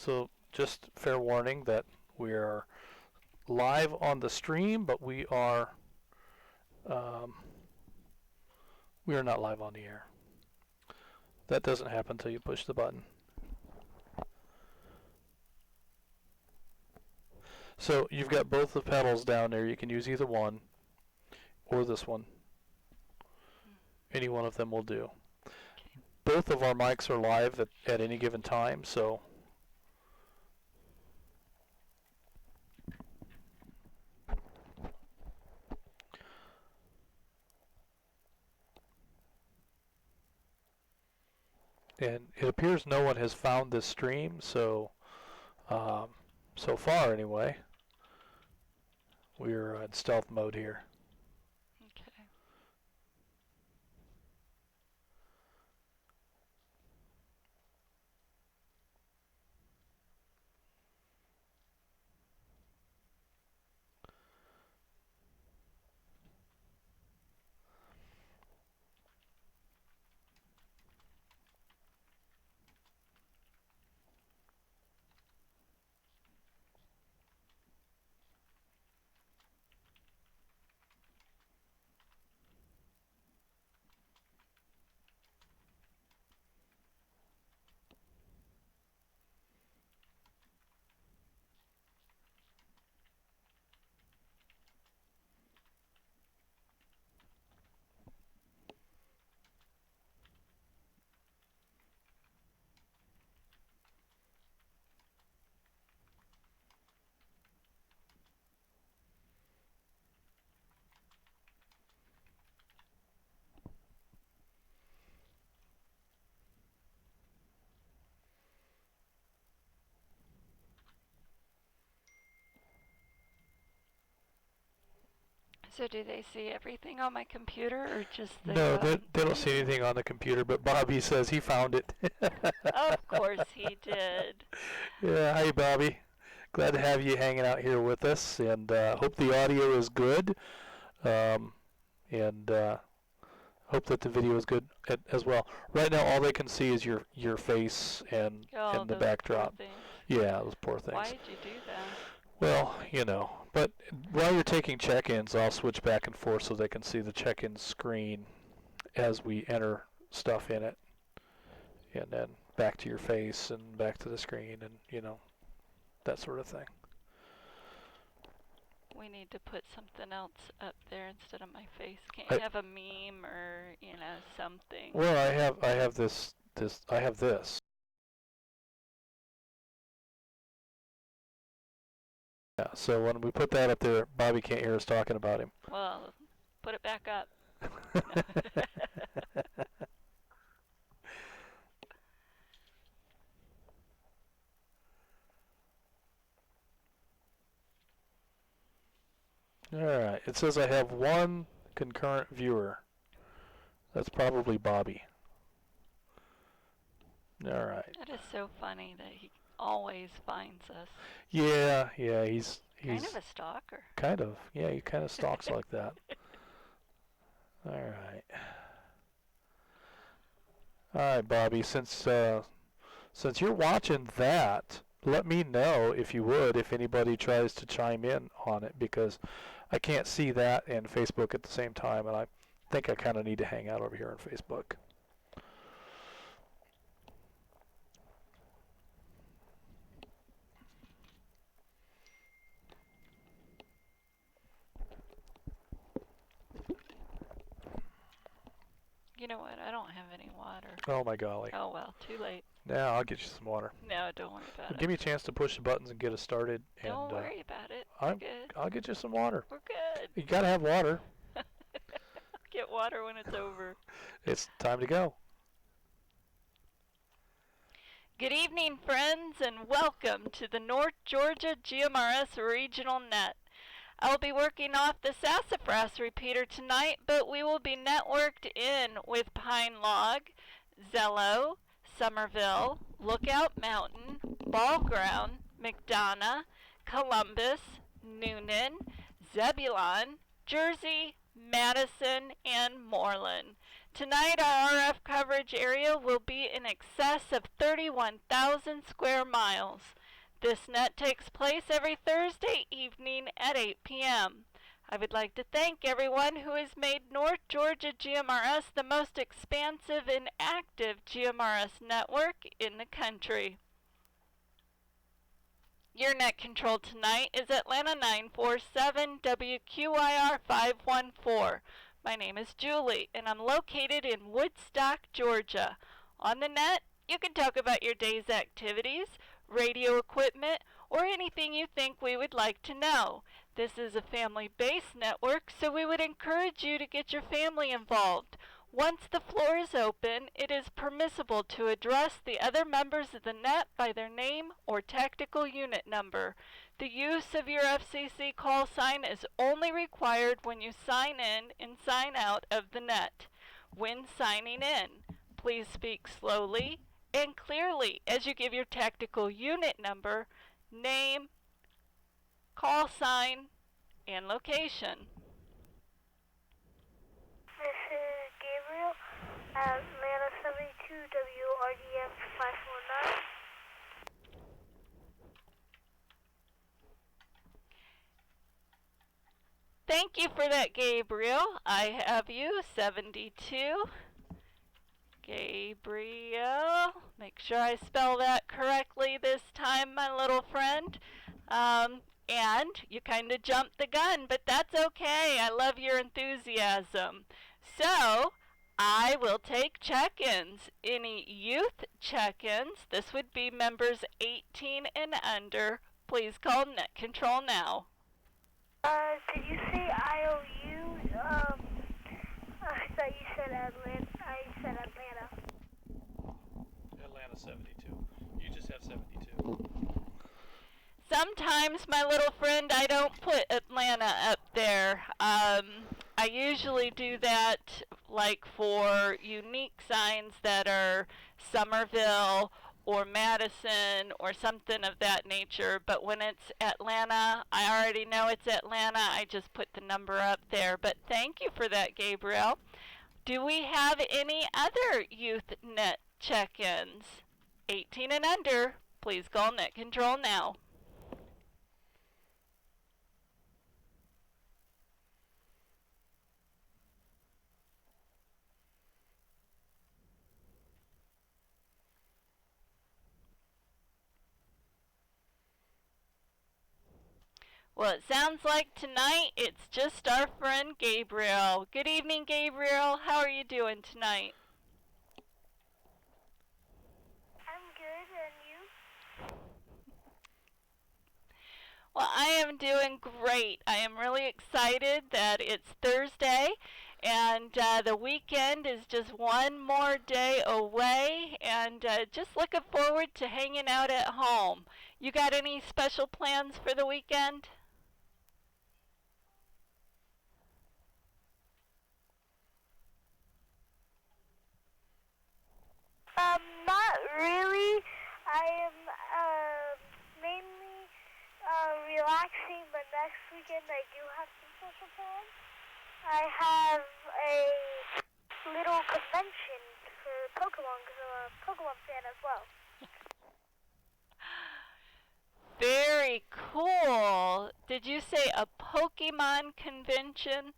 So just fair warning that we are live on the stream, but um, we are not live on the air. That doesn't happen until you push the button. So you've got both the pedals down there. You can use either one or this one. Any one of them will do. Both of our mics are live at any given time, so and it appears no one has found this stream, so so far anyway, we're in stealth mode here. Okay. So do they see everything on my computer or just the No, they don't see anything on the computer, but Bobby says he found it. Of course he did. Yeah, hi Bobby. Glad to have you hanging out here with us, and hope the audio is good, and hope that the video is good as well. Right now, all they can see is your face and the backdrop. Poor things. Yeah, those poor things. Why did you do that? Well, you know, but while you're taking check-ins, I'll switch back and forth so they can see the check-in screen as we enter stuff in it, and then back to your face and back to the screen, and you know, that sort of thing. We need to put something else up there instead of my face. Can't you have a meme or, you know, something? Well, I have this. Yeah, so when we put that up there, Bobby can't hear us talking about him. Well, put it back up. All right. It says I have one concurrent viewer. That's probably Bobby. All right. That is so funny that he always finds us. Yeah, he's kind of a stalker. Kind of. Yeah, he kind of stalks like that. All right. All right, Bobby, since you're watching that, let me know if you would if anybody tries to chime in on it, because I can't see that and Facebook at the same time, and I think I kind of need to hang out over here on Facebook. You know what? I don't have any water. Oh, my golly. Oh, well, too late. Now I'll get you some water. No, don't worry about it. Give me a chance to push the buttons and get us started. Don't worry about it. We're good. I'll get you some water. We're good. You got to have water. Get water when it's over. It's time to go. Good evening, friends, and welcome to the North Georgia GMRS Regional Net. I'll be working off the Sassafras repeater tonight, but we will be networked in with Pine Log, Zello, Somerville, Lookout Mountain, Ball Ground, McDonough, Columbus, Noonan, Zebulon, Jersey, Madison, and Moreland. Tonight, our RF coverage area will be in excess of 31,000 square miles. This net takes place every Thursday evening at 8 p.m. I would like to thank everyone who has made North Georgia GMRS the most expansive and active GMRS network in the country. Your net control tonight is Atlanta 947 WQIR 514. My name is Julie, and I'm located in Woodstock, Georgia. On the net, you can talk about your day's activities, radio equipment, or anything you think we would like to know. This is a family-based network, so we would encourage you to get your family involved. Once the floor is open, it is permissible to address the other members of the net by their name or tactical unit number. The use of your FCC call sign is only required when you sign in and sign out of the net. When signing in, please speak slowly and clearly as you give your tactical unit number, name, call sign, and location. This is Gabriel at Atlanta 72 WRDF 549. Thank you for that, Gabriel. I have you, 72. Gabriel. Make sure I spell that correctly this time, my little friend. And you kind of jumped the gun, but that's okay. I love your enthusiasm. So, I will take check-ins. Any youth check-ins, this would be members 18 and under. Please call net control now. Did you say IOU? I thought you said Atlanta. I said Atlanta. Atlanta 72. You just have 72. Sometimes, my little friend, I don't put Atlanta up there. I usually do that like for unique signs that are Somerville or Madison or something of that nature. But when it's Atlanta, I already know it's Atlanta. I just put the number up there. But thank you for that, Gabriel. Do we have any other youth net check-ins? 18 and under, please call net control now. Well, it sounds like tonight it's just our friend Gabriel. Good evening, Gabriel. How are you doing tonight? I'm good, and you? Well, I am doing great. I am really excited that it's Thursday, and the weekend is just one more day away, and just looking forward to hanging out at home. You got any special plans for the weekend? Not really. I am mainly relaxing, but next weekend I do have some special plans. I have a little convention for Pokemon because I'm a Pokemon fan as well. Very cool. Did you say a Pokemon convention?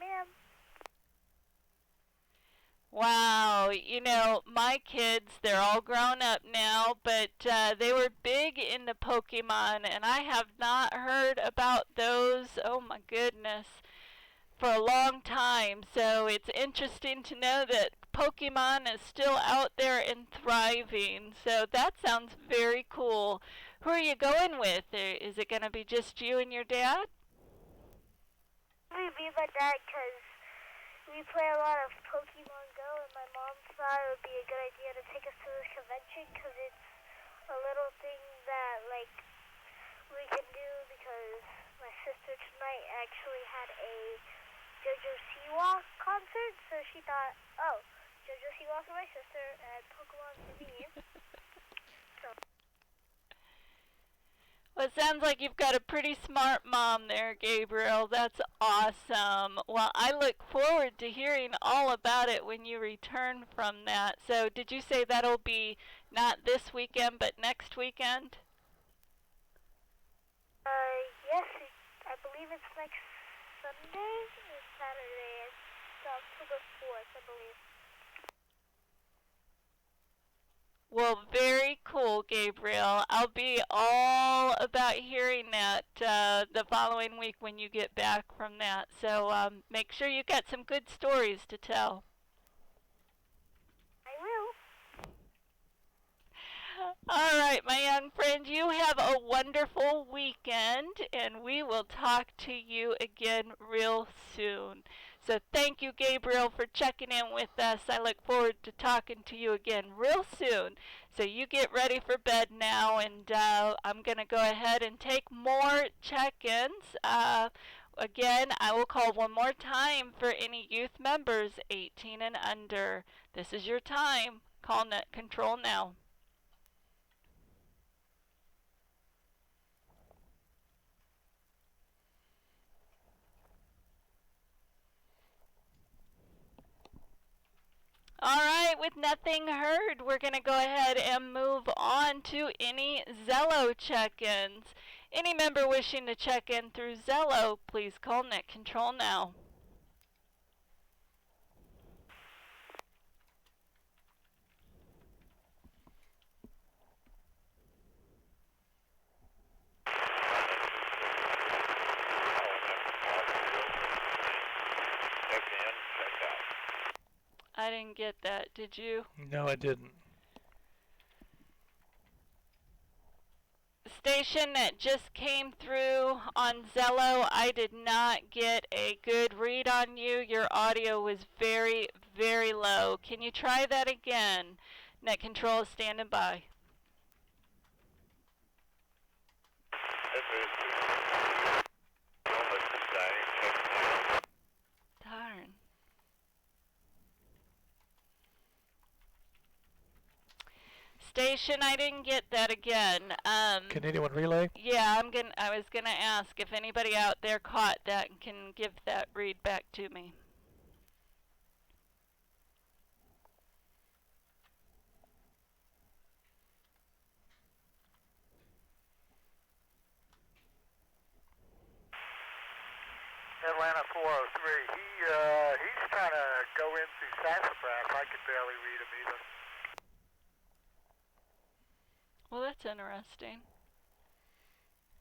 Ma'am. Wow, you know, my kids, they're all grown up now, but they were big into Pokemon, and I have not heard about those, oh my goodness, for a long time. So it's interesting to know that Pokemon is still out there and thriving. So that sounds very cool. Who are you going with? Is it going to be just you and your dad? Maybe my dad, because we play a lot of Pokemon Go, and my mom thought it would be a good idea to take us to this convention because it's a little thing that, like, we can do because my sister tonight actually had a JoJo Siwa concert, so she thought, oh, JoJo Siwa for my sister and Pokemon for me. So. Well, it sounds like you've got a pretty smart mom there, Gabriel. That's awesome. Well, I look forward to hearing all about it when you return from that. So, did you say that'll be not this weekend, but next weekend? Yes, I believe it's next Sunday or Saturday. It's October 4th, I believe. Well, very cool, Gabriel. I'll be all about hearing that the following week when you get back from that. So make sure you got some good stories to tell. I will. All right, my young friend, you have a wonderful weekend, and we will talk to you again real soon. So thank you, Gabriel, for checking in with us. I look forward to talking to you again real soon. So you get ready for bed now, and I'm going to go ahead and take more check-ins. Again, I will call one more time for any youth members 18 and under. This is your time. Call Net Control now. All right, with nothing heard, we're going to go ahead and move on to any Zello check-ins. Any member wishing to check in through Zello, please call Net Control now. I didn't get that, did you? No, I didn't. Station that just came through on Zello, I did not get a good read on you. Your audio was very, very low. Can you try that again? Net Control is standing by. Darn. Station, I didn't get that again. Can anyone relay? Yeah, I was gonna ask if anybody out there caught that and can give that read back to me. Atlanta 403. He's trying to go in through Sassafras. I could barely read him either. Well, that's interesting.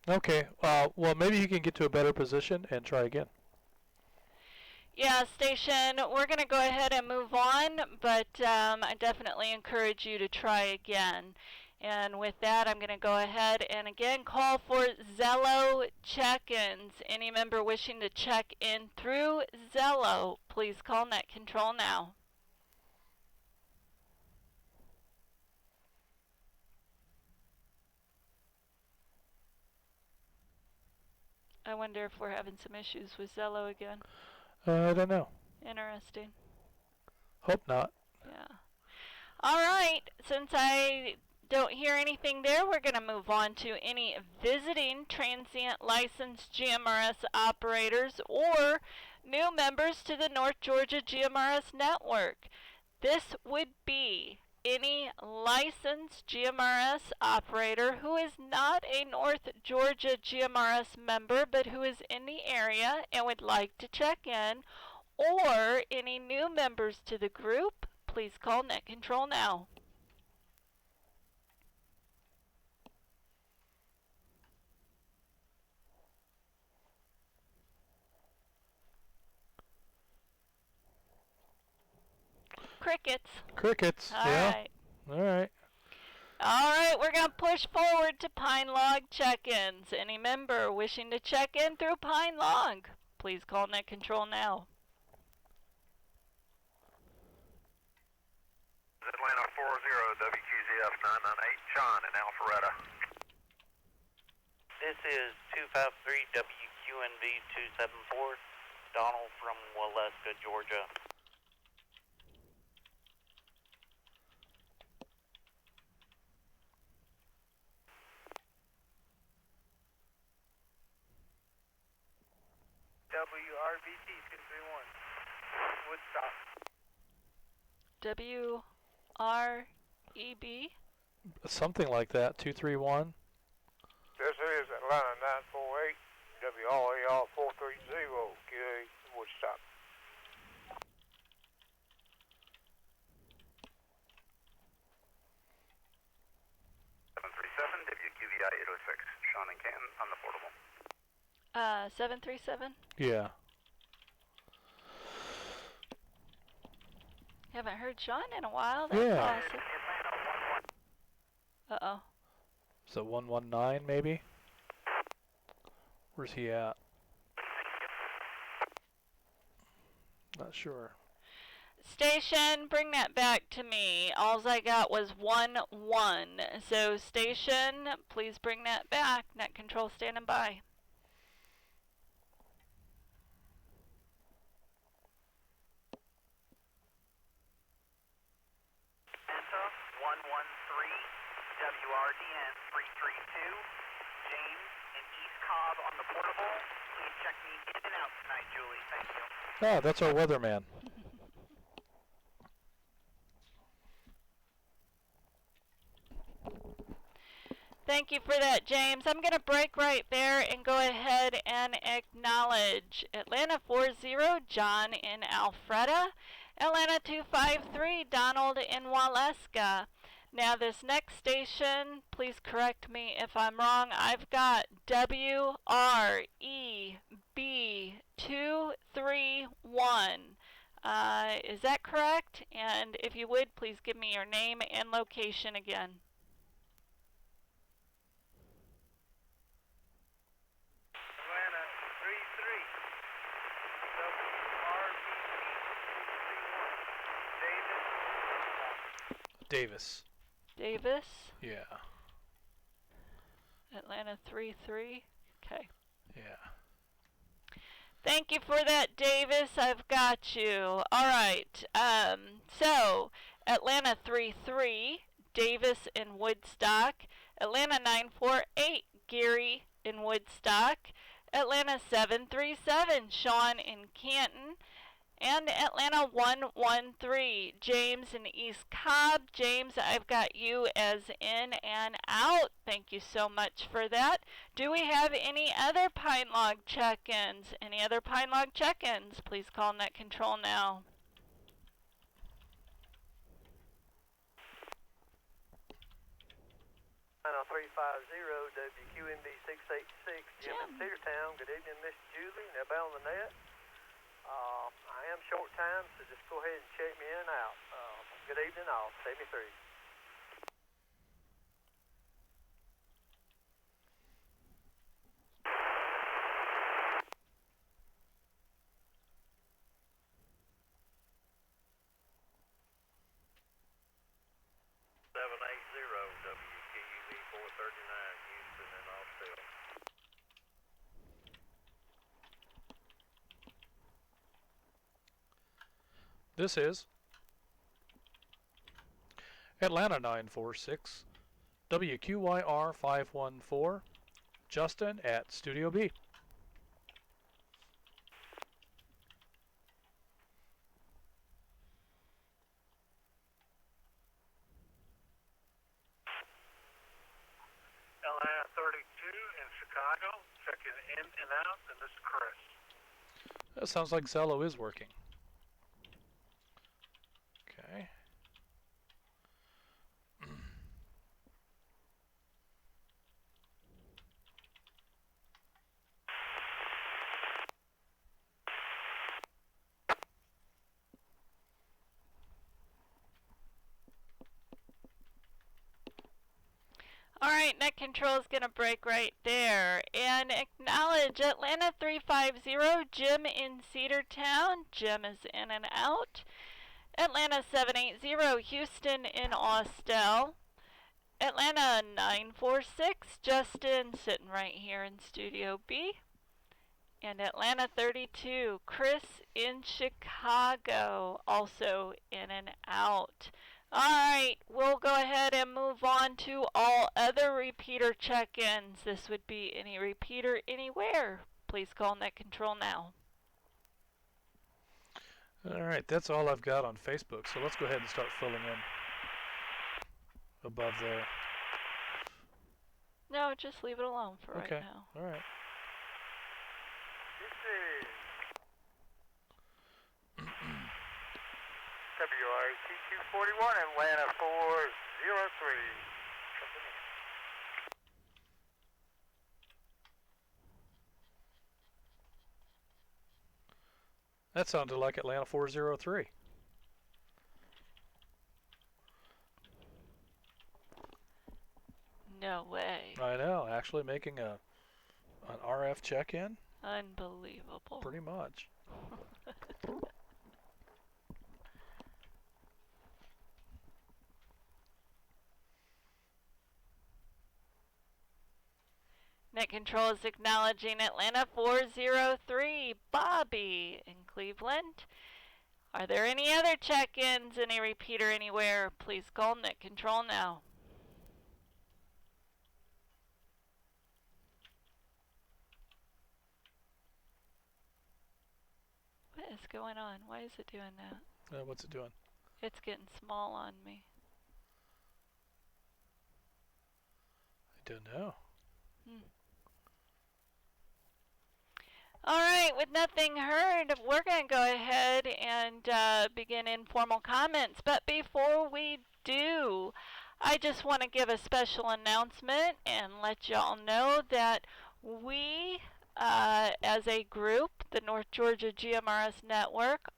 Okay. Well, maybe he can get to a better position and try again. Yeah, Station, we're going to go ahead and move on, but I definitely encourage you to try again. And with that, I'm going to go ahead and again call for Zello check-ins. Any member wishing to check in through Zello, please call Net Control now. I wonder if we're having some issues with Zello again. I don't know. Interesting. Hope not. Yeah. All right. Since I don't hear anything there, we're going to move on to any visiting transient licensed GMRS operators or new members to the North Georgia GMRS network. This would be any licensed GMRS operator who is not a North Georgia GMRS member but who is in the area and would like to check in, or any new members to the group, please call Net Control now. Crickets. Crickets. All yeah. right. All right. All right, we're going to push forward to Pine Log check-ins. Any member wishing to check in through Pine Log, please call Net Control now. Atlanta 40, WQZF 998, John in Alpharetta. This is 253 WQNV 274, Donald from Waleska, Georgia. WRBT 231, Woodstock. WREB? Something like that. 231. This is Atlanta 948, WRAR 430, QA, Woodstock. 737, WQVI 806, Sean and Canton on the portable. 737? Yeah. Haven't heard Sean in a while. That's Yeah. awesome. Uh-oh. So 119 maybe? Where's he at? Not sure. Station, bring that back to me. Alls I got was 1-1. So station, please bring that back. Net control standing by. Santa 113, WRDN 332, James in East Cobb on the portable. Please check me in and out tonight, Julie. Thank you. Ah, that's our weatherman. Thank you for that, James. I'm going to break right there and go ahead and acknowledge Atlanta 40, John in Alpharetta, Atlanta 253, Donald in Waleska. Now this next station, please correct me if I'm wrong, I've got WREB 231. Is that correct? And if you would, please give me your name and location again. Atlanta 33, WRBT 231, Davis. Davis, Yeah. Atlanta 33. Okay. Yeah. Thank you for that, Davis. I've got you. All right. So Atlanta 33, Davis in Woodstock. Atlanta 948, Gary in Woodstock. Atlanta 737, Sean in Canton. And Atlanta 113, James in East Cobb. James, I've got you as in and out. Thank you so much for that. Do we have any other Pine Log check-ins? Any other Pine Log check-ins? Please call Net Control now. Atlanta 350, WQMB 686, Jim in Cedartown. Good evening, Miss Julie. Now, on the net. I am short time, so just go ahead and check me in and out. Good evening, all. 73. WKUV 439, Houston and Austell. This is Atlanta 946, WQYR 514, Justin at Studio B. Atlanta 32 in Chicago, checking in and out, and this is Chris. That sounds like Zello is working. Okay. All right, Net Control is going to break right there and acknowledge Atlanta 350, Jim in Cedartown. Jim is in and out. Atlanta 780, Houston in Austell. Atlanta 946, Justin sitting right here in Studio B. And Atlanta 32, Chris in Chicago, also in and out. All right, we'll go ahead and move on to all other repeater check-ins. This would be any repeater anywhere. Please call Net Control now. All right, that's all I've got on Facebook, so let's go ahead and start filling in above there. No, just leave it alone for right now. All right. This is WRTQ 41, Atlanta 403. That sounded like Atlanta 403. No way. I know, actually making an RF check-in. Unbelievable. Pretty much. Net Control is acknowledging Atlanta 403, Bobby in Cleveland. Are there any other check-ins, any repeater anywhere? Please call Net Control now. What is going on? Why is it doing that? What's it doing? It's getting small on me. I don't know. All right, with nothing heard, we're going to go ahead and begin informal comments. But before we do, I just want to give a special announcement and let y'all know that we, as a group, the North Georgia GMRS Network,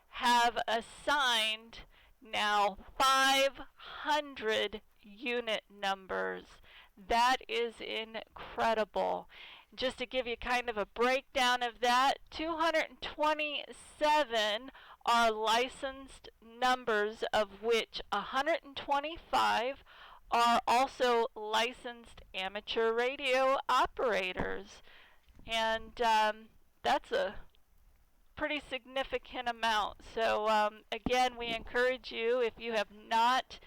have assigned now 500 unit numbers. That is incredible. Just to give you kind of a breakdown of that, 227 are licensed numbers, of which 125 are also licensed amateur radio operators. And that's a pretty significant amount. So again, we encourage you, if you have not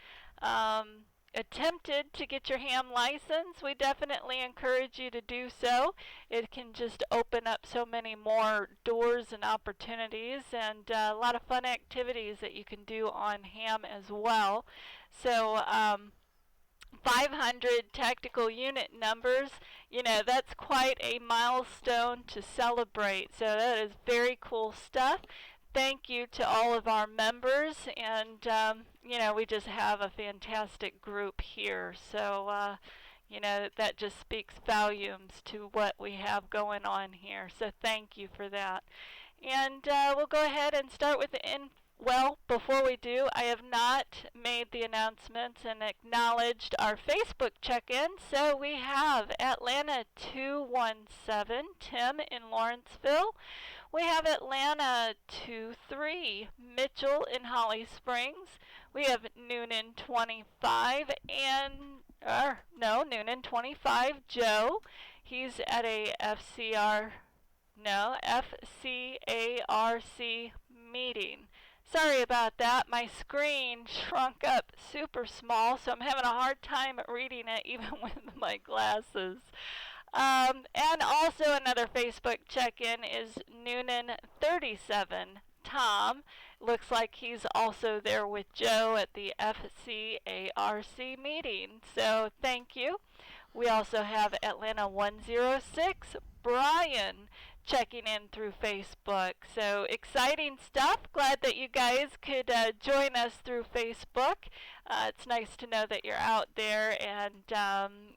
attempted to get your ham license, we definitely encourage you to do so. It can just open up so many more doors and opportunities, and a lot of fun activities that you can do on ham as well. So 500 tactical unit numbers, you know, that's quite a milestone to celebrate. So that is very cool stuff. Thank you to all of our members, and you know, we just have a fantastic group here. So you know, that just speaks volumes to what we have going on here. So thank you for that. And we'll go ahead and start with the well, before we do, I have not made the announcements and acknowledged our Facebook check-in. So we have Atlanta 217, Tim in Lawrenceville. We have Atlanta 23, Mitchell in Holly Springs. We have Noonan 25 and, Noonan 25, Joe. He's at a FCARC meeting. Sorry about that. My screen shrunk up super small, so I'm having a hard time reading it even with my glasses. And also another Facebook check-in is Noonan 37, Tom. Looks like he's also there with Joe at the FCARC meeting. So thank you. We also have Atlanta 106, Brian, checking in through Facebook. So exciting stuff. Glad that you guys could join us through Facebook. It's nice to know that you're out there and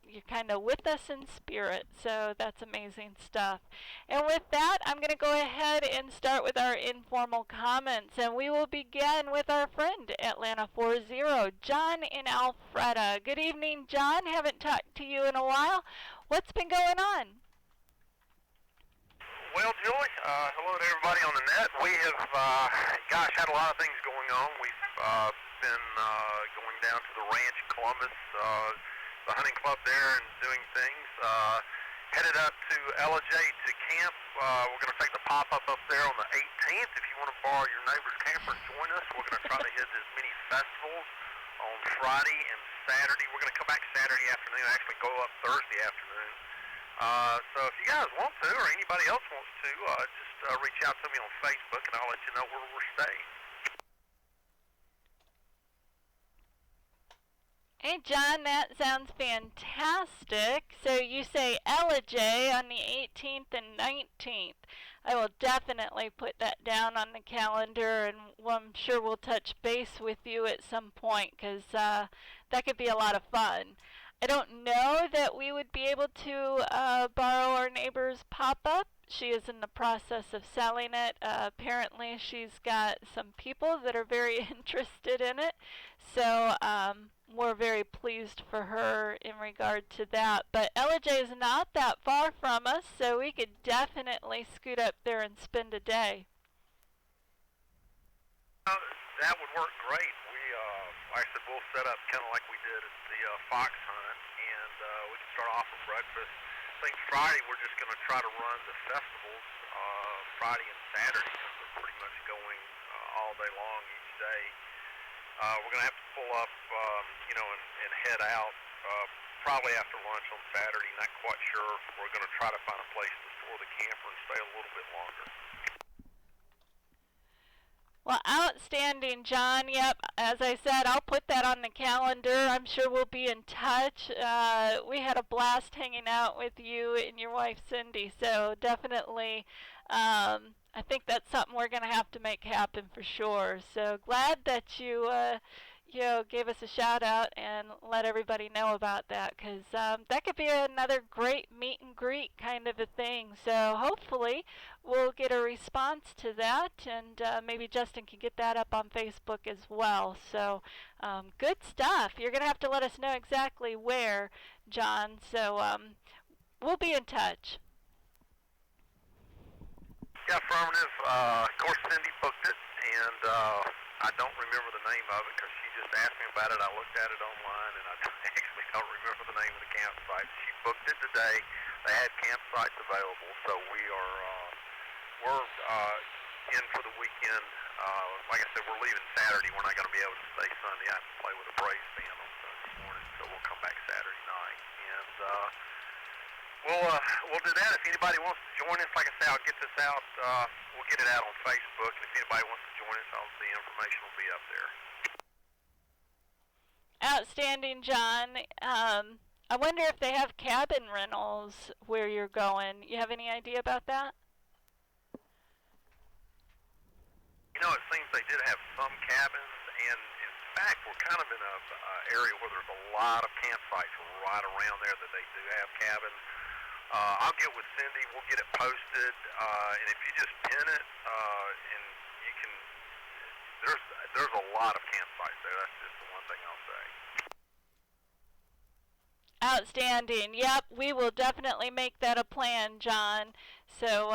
you're kind of with us in spirit. So that's amazing stuff. And with that, I'm going to go ahead and start with our informal comments. And we will begin with our friend, Atlanta 40, John in Alpharetta. Good evening, John. Haven't talked to you in a while. What's been going on? Well, Julie, hello to everybody on the net. We have, had a lot of things going on. We've been going down to the ranch in Columbus, the hunting club there, and doing things. Headed up to LJ to camp. We're going to take the pop-up up there on the 18th. If you want to borrow your neighbor's camper, join us. We're going to try to hit as many festivals on Friday and Saturday. We're going to come back Saturday afternoon, actually go up Thursday afternoon. So if you guys want to, or anybody else wants to, just reach out to me on Facebook, and I'll let you know where we're staying. Hey, John, that sounds fantastic. So you say Ellijay on the 18th and 19th. I will definitely put that down on the calendar, and I'm sure we'll touch base with you at some point, because that could be a lot of fun. I don't know that we would be able to borrow our neighbor's pop-up. She is in the process of selling it. Apparently she's got some people that are very interested in it. So we're very pleased for her in regard to that. But Ellijay is not that far from us, so we could definitely scoot up there and spend a day. That would work great. Like I said, we'll set up kind of like we did at the fox hunt, and we can start off with breakfast. I think Friday we're just going to try to run the festivals Friday and Saturday, because they're pretty much going all day long each day. We're going to have to pull up, and head out probably after lunch on Saturday. Not quite sure. We're going to try to find a place to store the camper and stay a little bit longer. Well, outstanding, John. Yep, as I said, I'll put that on the calendar. I'm sure we'll be in touch. We had a blast hanging out with you and your wife, Cindy, so definitely I think that's something we're going to have to make happen for sure. So glad that you gave us a shout out and let everybody know about that, because that could be another great meet and greet kind of a thing. So hopefully we'll get a response to that, and maybe Justin can get that up on Facebook as well. So good stuff. You're going to have to let us know exactly where, John, so we'll be in touch. Yeah, affirmative. Of course, Cindy booked it, and I don't remember the name of it because she just asked me about it. I looked at it online, and I actually don't remember the name of the campsite. She booked it today. They had campsites available, so we're in for the weekend. Like I said, we're leaving Saturday. We're not going to be able to stay Sunday. I have to play with a Braves band on Sunday morning, so we'll come back Saturday night. And we'll do that. If anybody wants to join us, like I say, I'll get this out. We'll get it out on Facebook, and if anybody wants to join us, the information will be up there. Outstanding, John. I wonder if they have cabin rentals where you're going. You have any idea about that? It seems they did have some cabins, and in fact, we're kind of in an area where there's a lot of campsites right around there that they do have cabins. I'll get with Cindy. We'll get it posted, and if you just pin it, and you can, there's a lot of campsites there. That's just the one thing I'll say. Outstanding. Yep, we will definitely make that a plan, John. So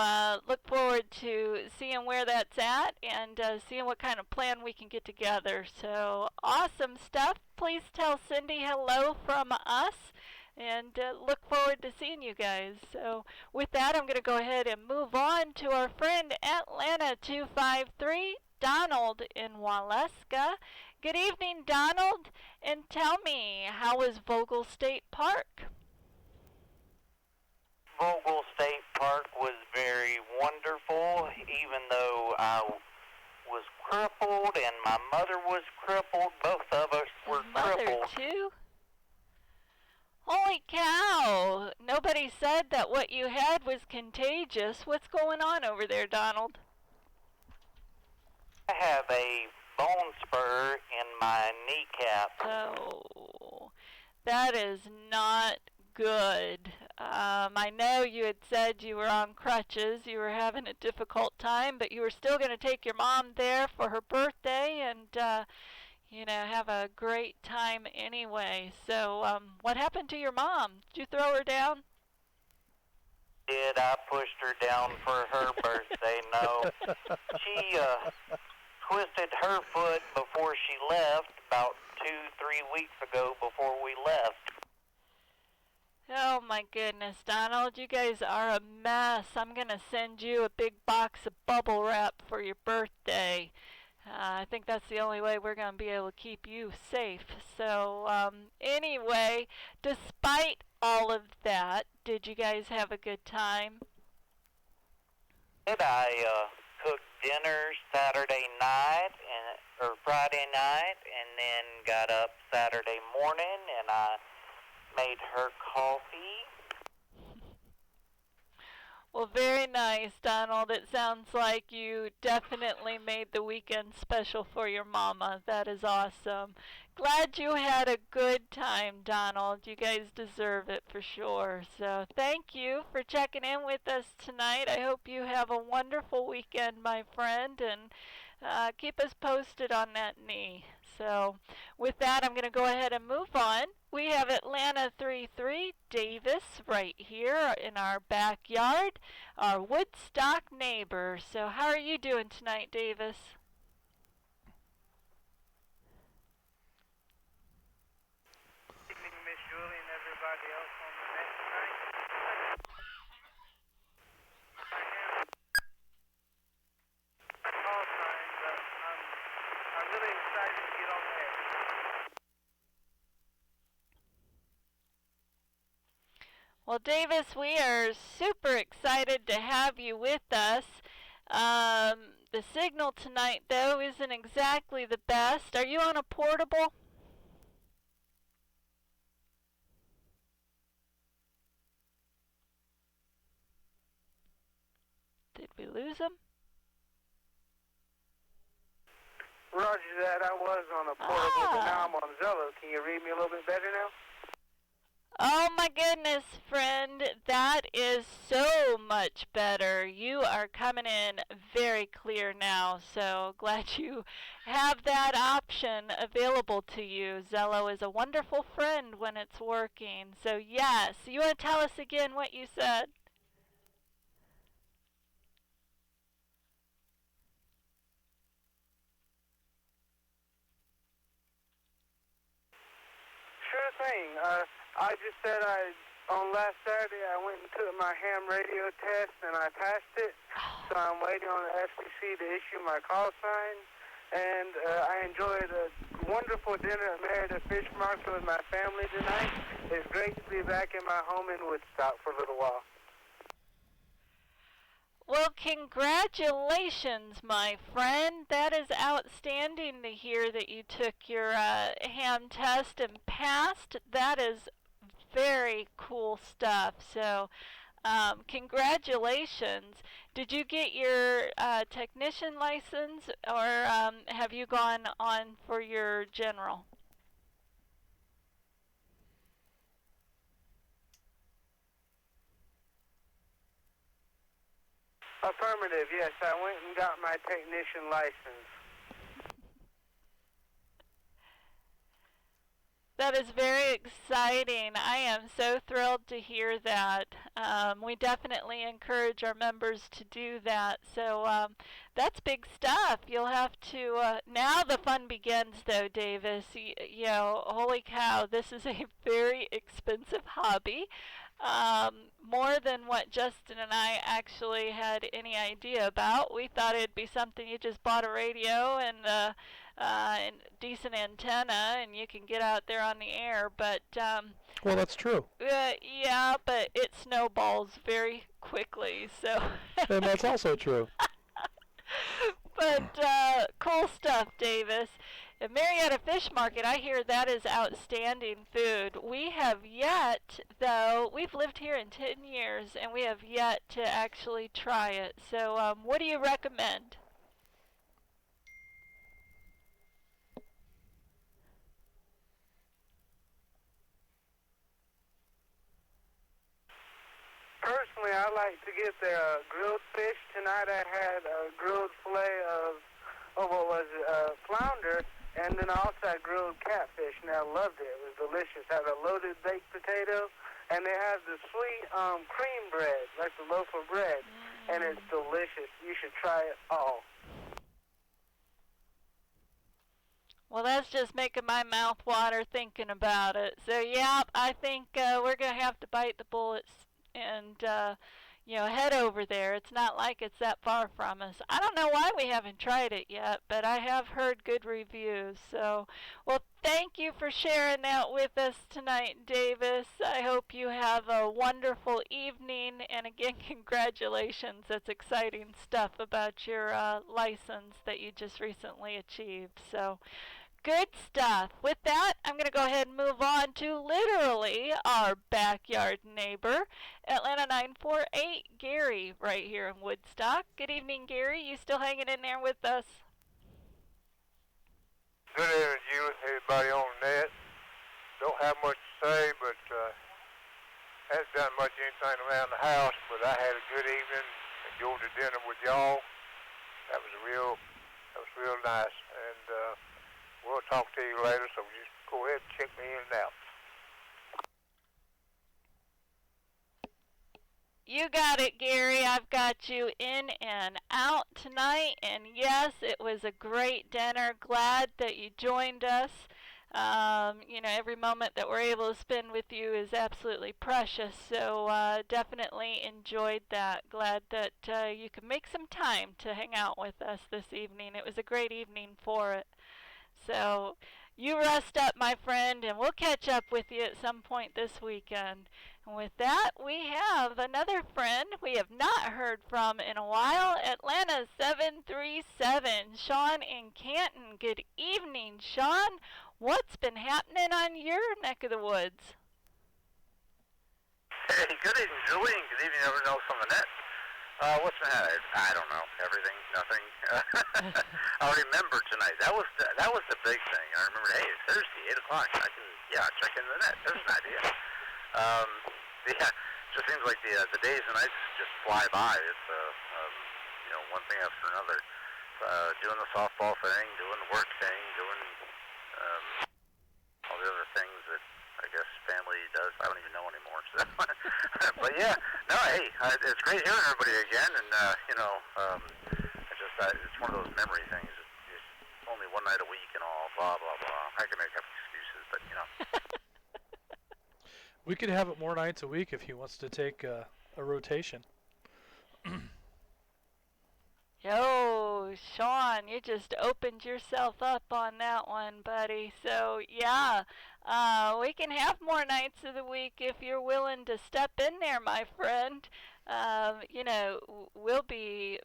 look forward to seeing where that's at and seeing what kind of plan we can get together. So awesome stuff. Please tell Cindy hello from us, and look forward to seeing you guys. So with that, I'm going to go ahead and move on to our friend Atlanta 253, Donald in Waleska. Good evening, Donald, and tell me, how was Vogel State Park? Vogel State Park was very wonderful, even though I was crippled and my mother was crippled. Both of us were crippled. Mother, too? Holy cow! Nobody said that what you had was contagious. What's going on over there, Donald? I have a bone spur in my kneecap. Oh, that is not good. I know you had said you were on crutches, you were having a difficult time, but you were still going to take your mom there for her birthday and, have a great time anyway. So, what happened to your mom? Did you throw her down? I pushed her down for her birthday. No. She twisted her foot before she left about 2-3 weeks ago before we left. Oh my goodness, Donald, you guys are a mess. I'm going to send you a big box of bubble wrap for your birthday. I think that's the only way we're going to be able to keep you safe. So anyway, despite all of that, did you guys have a good time? I cooked dinner Saturday night or Friday night, and then got up Saturday morning, and I made her coffee. Well, very nice, Donald. It sounds like you definitely made the weekend special for your mama. That is awesome. Glad you had a good time, Donald. You guys deserve it for sure. So thank you for checking in with us tonight. I hope you have a wonderful weekend, my friend, and keep us posted on that knee. So with that, I'm going to go ahead and move on. We have Atlanta 3-3, Davis right here in our backyard, our Woodstock neighbor. So how are you doing tonight, Davis? Good evening, Miss Julie and everybody else on the net tonight. Call sign, but I'm really excited to get on there. Well, Davis, we are super excited to have you with us. The signal tonight, though, isn't exactly the best. Are you on a portable? Did we lose him? Roger that, I was on a portable, but now I'm on Zello. Can you read me a little bit better now? Oh my goodness, friend, that is so much better. You are coming in very clear now, so glad you have that option available to you. Zello is a wonderful friend when it's working. So yes, you want to tell us again what you said? Sure thing. I just said on last Saturday I went and took my ham radio test and I passed it. So I'm waiting on the FCC to issue my call sign. And I enjoyed a wonderful dinner at Merida Fish Market with my family tonight. It's great to be back in my home in Woodstock for a little while. Well, congratulations, my friend. That is outstanding to hear that you took your ham test and passed. That is very cool stuff. So, congratulations. Did you get your technician license, or have you gone on for your general? Affirmative, yes. I went and got my technician license. That is very exciting. I am so thrilled to hear that. We definitely encourage our members to do that. So that's big stuff. You'll have to, now the fun begins though, Davis. You know, holy cow, this is a very expensive hobby. More than what Justin and I actually had any idea about. We thought it'd be something you just bought a radio and decent antenna and you can get out there on the air, but well, that's true. yeah, but it snowballs very quickly, so And that's also true. but cool stuff, Davis. At Marietta Fish Market, I hear that is outstanding food. We have yet, though, we've lived here in 10 years, and we have yet to actually try it. So what do you recommend? Personally, I like to get their grilled fish. Tonight I had a grilled fillet of, flounder, and then I also had grilled catfish, and I loved it. It was delicious. Had a loaded baked potato, and they have the sweet cream bread, like the loaf of bread, and it's delicious. You should try it all. Well, that's just making my mouth water thinking about it. So, yeah, I think we're going to have to bite the bullets and head over there. It's not like it's that far from us. I don't know why we haven't tried it yet, but I have heard good reviews. So, well, thank you for sharing that with us tonight, Davis. I hope you have a wonderful evening, and again, congratulations. That's exciting stuff about your license that you just recently achieved. So, good stuff. With that, I'm going to go ahead and move on to literally our backyard neighbor, Atlanta 948, Gary, right here in Woodstock. Good evening, Gary. You still hanging in there with us? Good evening, you and everybody on the net. Don't have much to say, but haven't done much anything around the house, but I had a good evening. Enjoyed the dinner with y'all. That was real nice. And we'll talk to you later, so just go ahead and check me in and out. You got it, Gary. I've got you in and out tonight. And yes, it was a great dinner. Glad that you joined us. Every moment that we're able to spend with you is absolutely precious. So definitely enjoyed that. Glad that you could make some time to hang out with us this evening. It was a great evening for it. So you rest up, my friend, and we'll catch up with you at some point this weekend. And with that, we have another friend we have not heard from in a while, Atlanta 737, Sean in Canton. Good evening, Sean. What's been happening on your neck of the woods? Hey, good evening, Julie, and good evening, everyone else on the net. What's been happening? I don't know. Everything, nothing. I remember tonight. That was the big thing. I remember, hey, it's Thursday, 8 o'clock. I can, check into the net. There's an idea. Just seems like the days and nights just fly by. It's, one thing after another. Doing the softball thing, doing the work thing, doing all the other things that I guess family does. I don't even know anymore. So. But yeah, no, hey, it's great hearing everybody again, and it's one of those memory things. It's only one night a week and all, blah blah blah. I can make up excuses, but We could have it more nights a week if he wants to take a rotation. Yo, Sean, you just opened yourself up on that one, buddy. So, yeah, we can have more nights of the week if you're willing to step in there, my friend. We'll be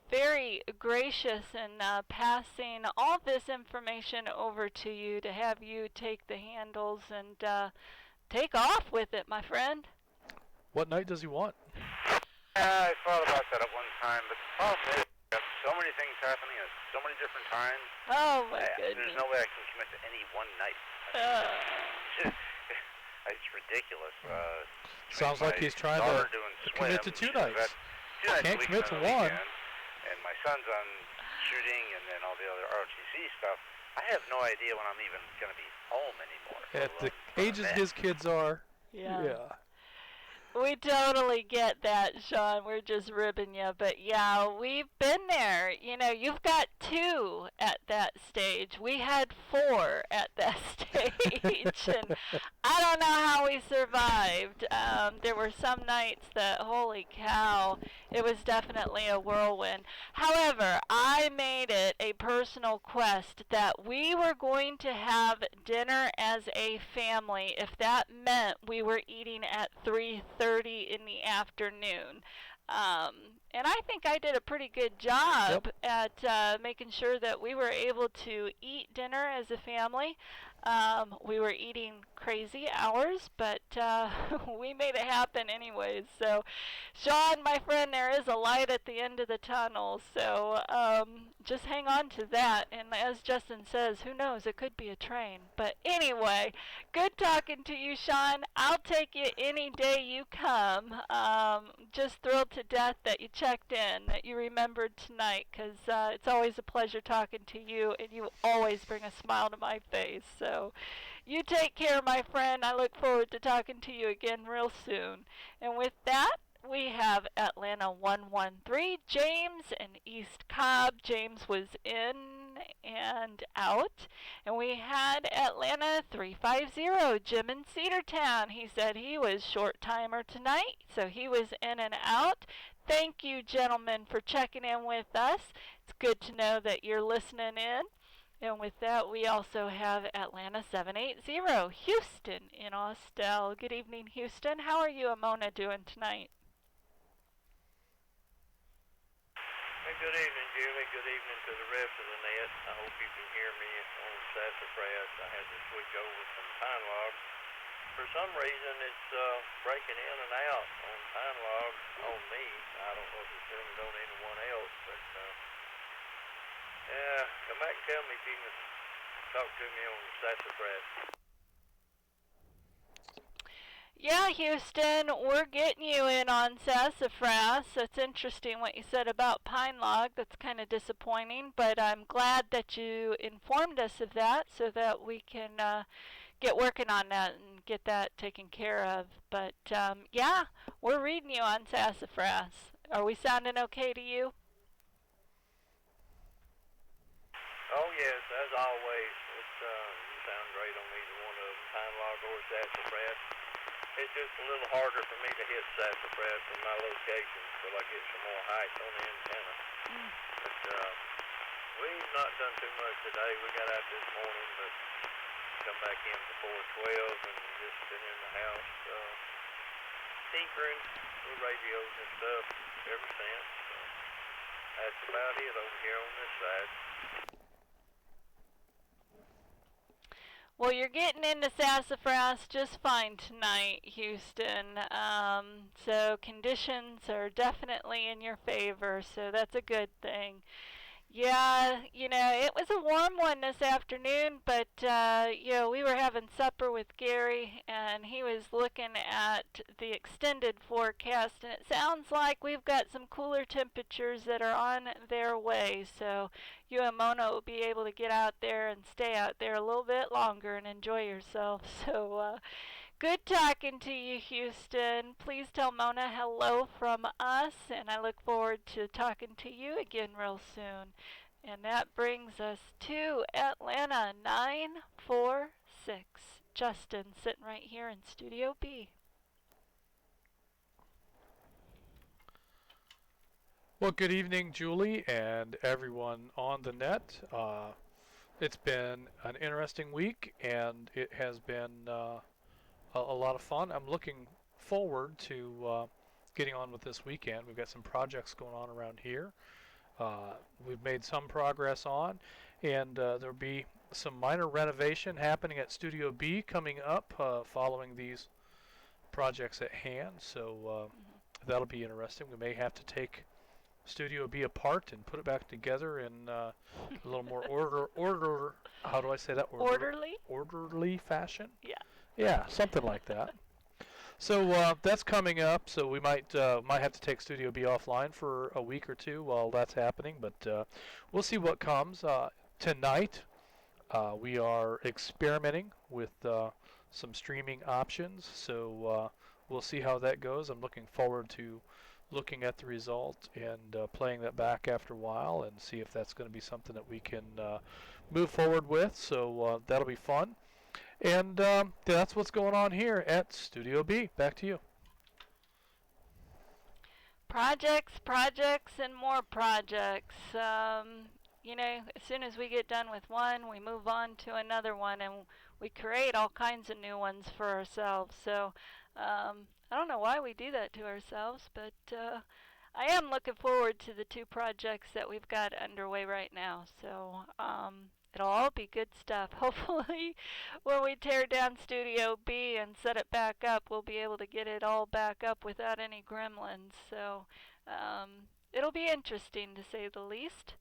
very gracious in passing all this information over to you to have you take the handles and take off with it, my friend. What night does he want? I thought about that at one time, but the problem is we have so many things happening at so many different times. Oh, my goodness. There's no way I can commit to any one night. It's ridiculous. Sounds like he's trying to commit to 2 nights. Can't commit to one. And my son's on shooting and then all the other ROTC stuff. I have no idea when I'm even going to be home anymore. At the ages his kids are. Yeah. We totally get that, Sean. We're just ribbing you. But, yeah, we've been there. You've got 2 at that stage. We had 4 at that stage. And I don't know how we survived. There were some nights that, holy cow, it was definitely a whirlwind. However, I made it a personal quest that we were going to have dinner as a family if that meant we were eating at 3:30 in the afternoon. And I think I did a pretty good job at making sure that we were able to eat dinner as a family. We were eating crazy hours, but we made it happen anyways. So, Sean, my friend, there is a light at the end of the tunnel. So just hang on to that. And as Justin says, who knows? It could be a train. But anyway, good talking to you, Sean. I'll take you any day you come. Just thrilled to death that you checked in, that you remembered tonight, because it's always a pleasure talking to you, and you always bring a smile to my face. So you take care, my friend. I look forward to talking to you again real soon. And with that, we have Atlanta 113, James in East Cobb. James was in and out. And we had Atlanta 350, Jim in Cedartown. He said he was short timer tonight, so he was in and out. Thank you, gentlemen, for checking in with us. It's good to know that you're listening in. And with that, we also have Atlanta 780, Houston in Austell. Good evening, Houston. How are you and Mona doing tonight? Hey, good evening, Julie. Good evening to the rest of the net. I hope you can hear me on Sassafras. I had to switch over from Pine Log. For some reason, it's breaking in and out on Pine Log on me. I don't know if it's doing it on anyone else, but yeah, come back and tell me if you can talk to me on Sassafras. Yeah, Houston, we're getting you in on Sassafras. It's interesting what you said about Pine Log. That's kind of disappointing, but I'm glad that you informed us of that so that we can get working on that and get that taken care of. But yeah, we're reading you on Sassafras. Are we sounding okay to you? Oh yes, as always. It's you sound great on either one of them, Pine Log or Sassafras. It's just a little harder for me to hit Sassafras from my location until I get some more height on the antenna. But we've not done too much today. We got out this morning, but come back in before 12 and just been in the house tinkering with radios and stuff ever since. So that's about it over here on this side. Well, you're getting into Sassafras just fine tonight, Houston. So conditions are definitely in your favor, so that's a good thing. Yeah, you know, it was a warm one this afternoon, but, you know, we were having supper with Gary, and he was looking at the extended forecast, and it sounds like we've got some cooler temperatures that are on their way, so you and Mona will be able to get out there and stay out there a little bit longer and enjoy yourself. So, good talking to you, Houston. Please tell Mona hello from us, and I look forward to talking to you again real soon. And that brings us to Atlanta 946. Justin sitting right here in Studio B. Well, good evening, Julie, and everyone on the net. It's been an interesting week, and it has been a lot of fun. I'm looking forward to getting on with this weekend. We've got some projects going on around here. We've made some progress on, and there'll be some minor renovation happening at Studio B coming up following these projects at hand. So that'll be interesting. We may have to take Studio B apart and put it back together in a little more order. How do I say that? Orderly fashion. Yeah. Yeah, something like that. So that's coming up. So we might have to take Studio B offline for a week or two while that's happening. But we'll see what comes. Tonight we are experimenting with some streaming options. So we'll see how that goes. I'm looking forward to looking at the result and playing that back after a while and see if that's going to be something that we can move forward with. So that'll be fun. And that's what's going on here at Studio B. Back to you. Projects, and more projects. You know, as soon as we get done with one, we move on to another one, and we create all kinds of new ones for ourselves. So I don't know why we do that to ourselves, but I am looking forward to the two projects that we've got underway right now. So it'll all be good stuff. Hopefully when we tear down Studio B and set it back up, we'll be able to get it all back up without any gremlins. So it'll be interesting, to say the least.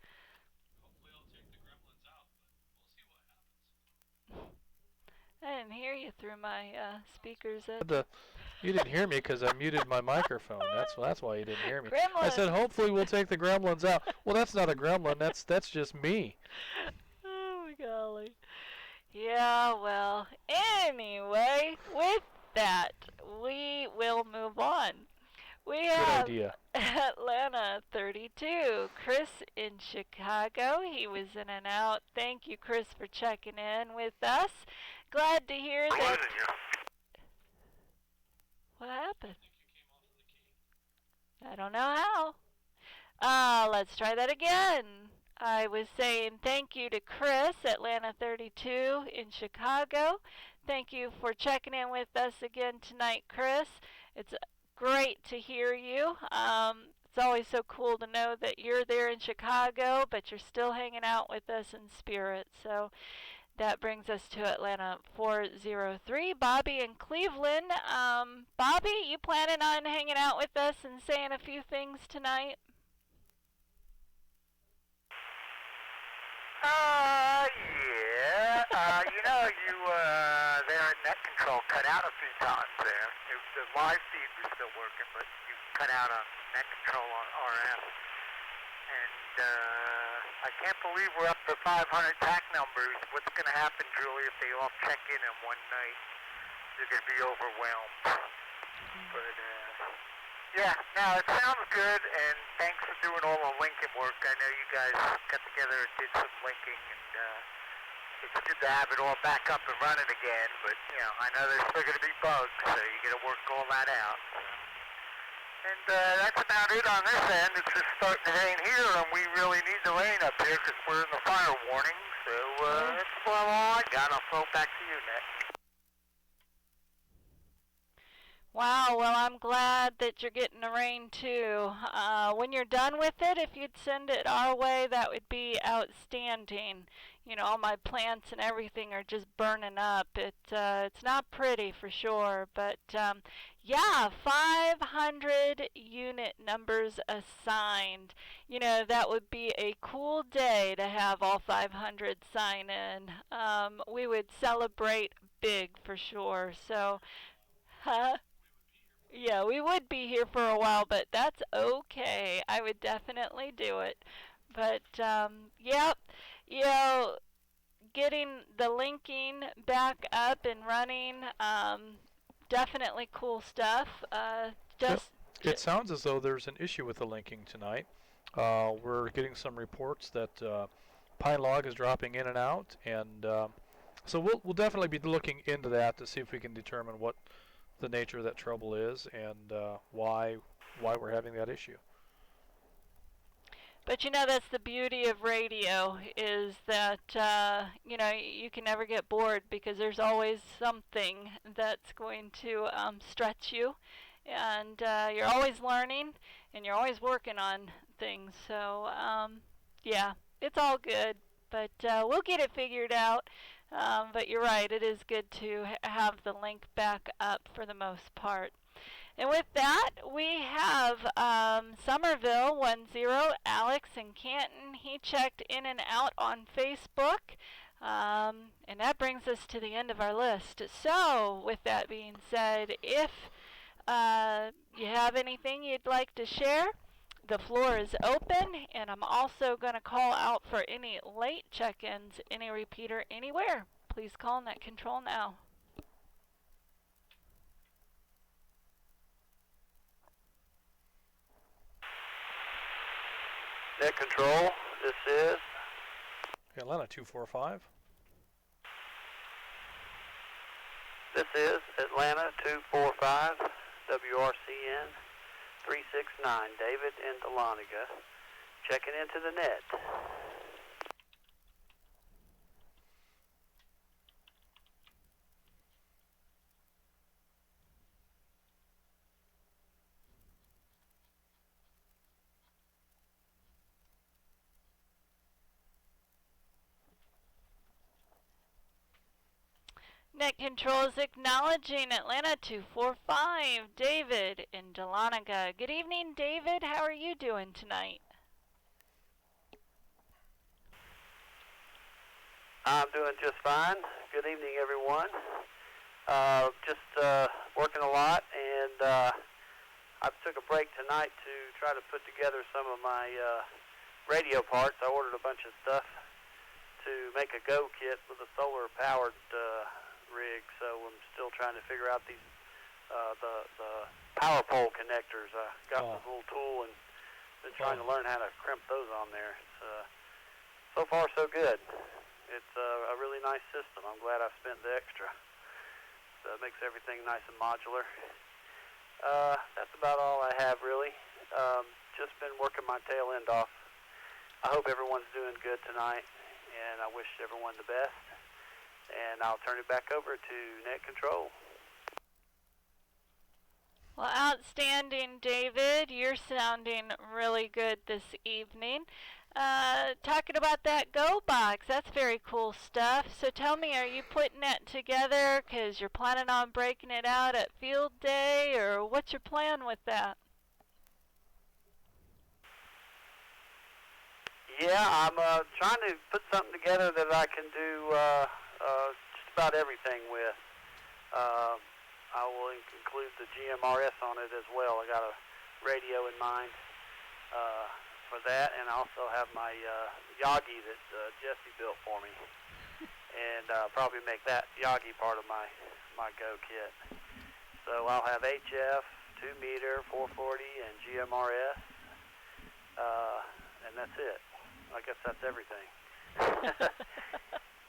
Hopefully I'll take the gremlins out, but we'll see what happens. I didn't hear you through my speakers. You didn't hear me because I muted my microphone. That's why you didn't hear me. Gremlins. I said hopefully we'll take the gremlins out. Well, that's not a gremlin. That's just me. Oh my golly. Yeah, well, anyway, with that, we will move on. We Good have idea. Atlanta 32. Chris in Chicago. He was in and out. Thank you, Chris, for checking in with us. Glad to hear We're that. losing you. What happened? I don't know how. Let's try that again. I was saying thank you to Chris, Atlanta 32 in Chicago. Thank you for checking in with us again tonight, Chris. It's great to hear you. It's always so cool to know that you're there in Chicago, but you're still hanging out with us in spirit. So that brings us to Atlanta 403. Bobby in Cleveland. Bobby, you planning on hanging out with us and saying a few things tonight? Yeah. You there in net control cut out a few times there. The live feed was still working, but you cut out on net control on RF. And I can't believe we're up to 500 TAC numbers. What's going to happen, Julie, if they all check in one night? They're going to be overwhelmed. But, yeah, no, it sounds good, and thanks for doing all the linking work. I know you guys got together and did some linking, and it's good to have it all back up and running again, but, I know there's still going to be bugs, so you got to work all that out. And that's about it on this end. It's just starting to rain here, and we really need the rain up here because we're in the fire warning, so that's all I got. I'll throw it back to you, Nick. Wow, well, I'm glad that you're getting the rain too. When you're done with it, if you'd send it our way, that would be outstanding. All my plants and everything are just burning up. It's not pretty for sure, but yeah, 500 unit numbers assigned. That would be a cool day to have all 500 sign in. We would celebrate big for sure. So, yeah, we would be here for a while, but that's okay. I would definitely do it. But, yep, getting the linking back up and running, definitely cool stuff. It sounds as though there's an issue with the linking tonight. We're getting some reports that Pine Log is dropping in and out, and so we'll definitely be looking into that to see if we can determine what the nature of that trouble is and why we're having that issue. But that's the beauty of radio is that you can never get bored because there's always something that's going to stretch you, and you're always learning and you're always working on things. So yeah, it's all good, but we'll get it figured out. But you're right, it is good to have the link back up for the most part. And with that, we have Somerville 10, Alex in Canton. He checked in and out on Facebook. And that brings us to the end of our list. So, with that being said, if you have anything you'd like to share, the floor is open, and I'm also going to call out for any late check-ins, any repeater, anywhere. Please call net control now. Net control, this is Atlanta 245. This is Atlanta 245, WRCN 369, David in Dahlonega, checking into the net. Net control is acknowledging Atlanta 245, David in Dahlonega. Good evening, David. How are you doing tonight? I'm doing just fine. Good evening, everyone. Just working a lot, and I took a break tonight to try to put together some of my radio parts. I ordered a bunch of stuff to make a go kit with a solar-powered rig, so I'm still trying to figure out these the power pole connectors. I got this little tool and been trying to learn how to crimp those on there. It's, so far, so good. It's a really nice system. I'm glad I spent the extra. So it makes everything nice and modular. That's about all I have, really. Just been working my tail end off. I hope everyone's doing good tonight, and I wish everyone the best. And I'll turn it back over to Net Control. Well, outstanding, David. You're sounding really good this evening. Talking about that Go box, that's very cool stuff. So tell me, are you putting that together because you're planning on breaking it out at field day, or what's your plan with that? Yeah, I'm trying to put something together that I can do just about everything with. I will include the GMRS on it as well. I got a radio in mind for that, and I also have my Yagi that Jesse built for me, and probably make that Yagi part of my Go kit. So I'll have HF, 2 meter, 440, and GMRS, and that's it. I guess that's everything.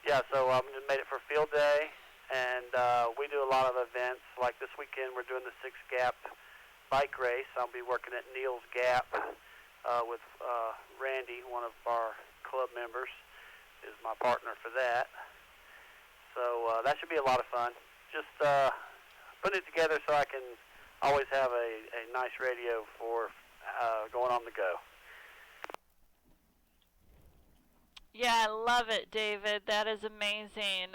Yeah, so I just made it for field day, and we do a lot of events. Like this weekend, we're doing the 6 Gap bike race. I'll be working at Neal's Gap with Randy, one of our club members, is my partner for that. So that should be a lot of fun. Just putting it together so I can always have a nice radio for going on the go. Yeah, I love it, David. That is amazing.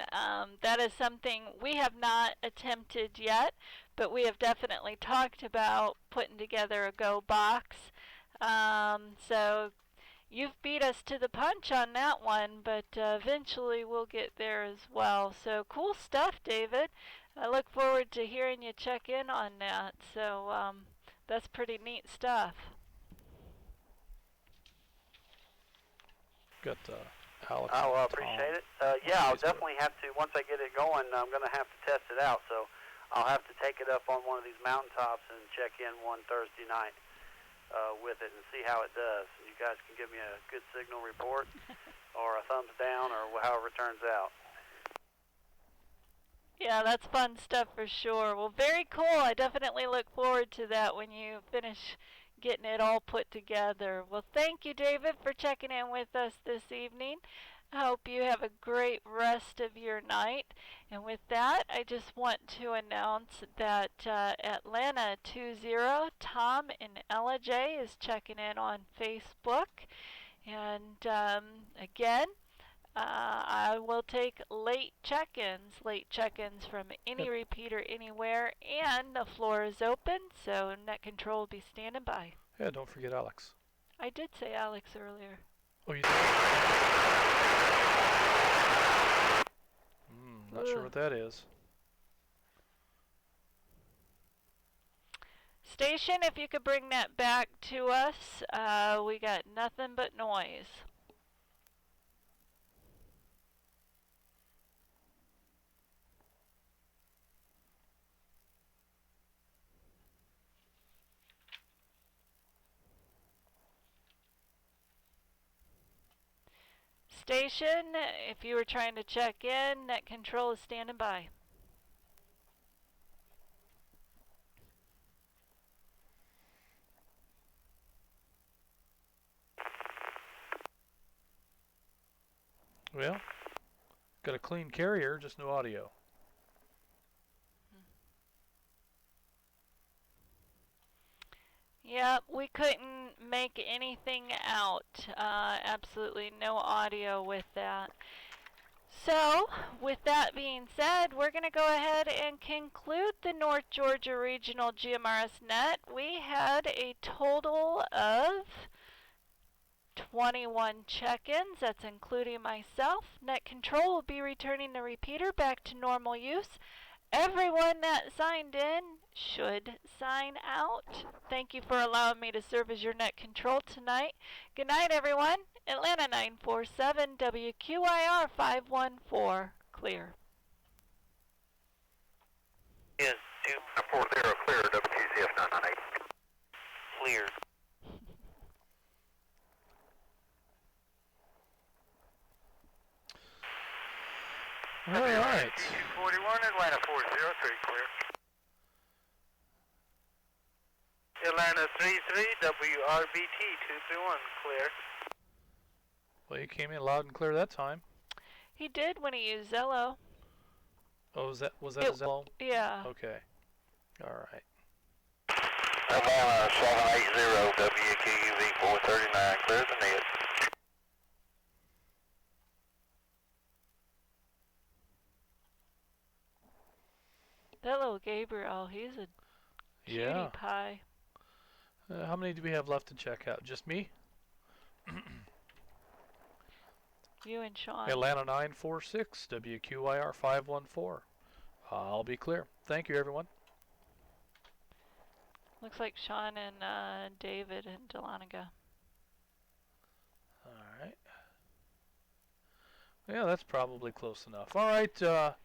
That is something we have not attempted yet, but we have definitely talked about putting together a Go box. So you've beat us to the punch on that one, but eventually we'll get there as well. So cool stuff, David. I look forward to hearing you check in on that. So that's pretty neat stuff. Got Alex. I appreciate it. Yeah, I'll definitely have to, once I get it going, I'm going to have to test it out. So I'll have to take it up on one of these mountaintops and check in one Thursday night with it and see how it does. You guys can give me a good signal report or a thumbs down or however it turns out. Yeah, that's fun stuff for sure. Well, very cool. I definitely look forward to that when you finish getting it all put together. Well, thank you, David, for checking in with us this evening. I hope you have a great rest of your night. And with that, I just want to announce that Atlanta 20, Tom and Ella J is checking in on Facebook. And again, I will take late check-ins from any repeater anywhere, and the floor is open, so Net Control will be standing by. Yeah, don't forget Alex. I did say Alex earlier. Oh, you did? Not sure what that is. Station, if you could bring that back to us, we got nothing but noise. Station, if you were trying to check in, Net Control is standing by. Well, got a clean carrier, just no audio. Yep, we couldn't make anything out. Absolutely no audio with that. So, with that being said, we're going to go ahead and conclude the North Georgia Regional GMRS Net. We had a total of 21 check-ins. That's including myself. Net Control will be returning the repeater back to normal use. Everyone that signed in should sign out. Thank you for allowing me to serve as your Net Control tonight. Good night, everyone. Atlanta 947, WQIR 514, clear. Is 240 clear, WZ. CF998. Clear. All right. 41, Atlanta 403, clear. Atlanta 33, WRBT 231, clear. Well, you came in loud and clear that time. He did when he used Zello. Oh, was that a Zello? Yeah. Okay. All right. Atlanta 780, WQUV 439, clear the net. That little Gabriel, he's a cutie pie. How many do we have left to check out? Just me? You and Sean. Atlanta 946, WQIR 514. I'll be clear. Thank you, everyone. Looks like Sean and David and Dahlonega. All right. Yeah, that's probably close enough. All right,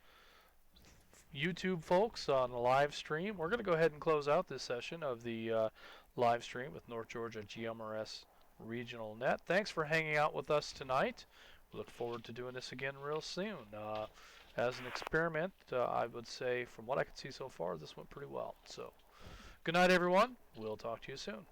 YouTube folks on the live stream, we're going to go ahead and close out this session of the live stream with North Georgia GMRS Regional Net. Thanks for hanging out with us tonight. We look forward to doing this again real soon. As an experiment, I would say from what I can see so far, this went pretty well. So, good night, everyone. We'll talk to you soon.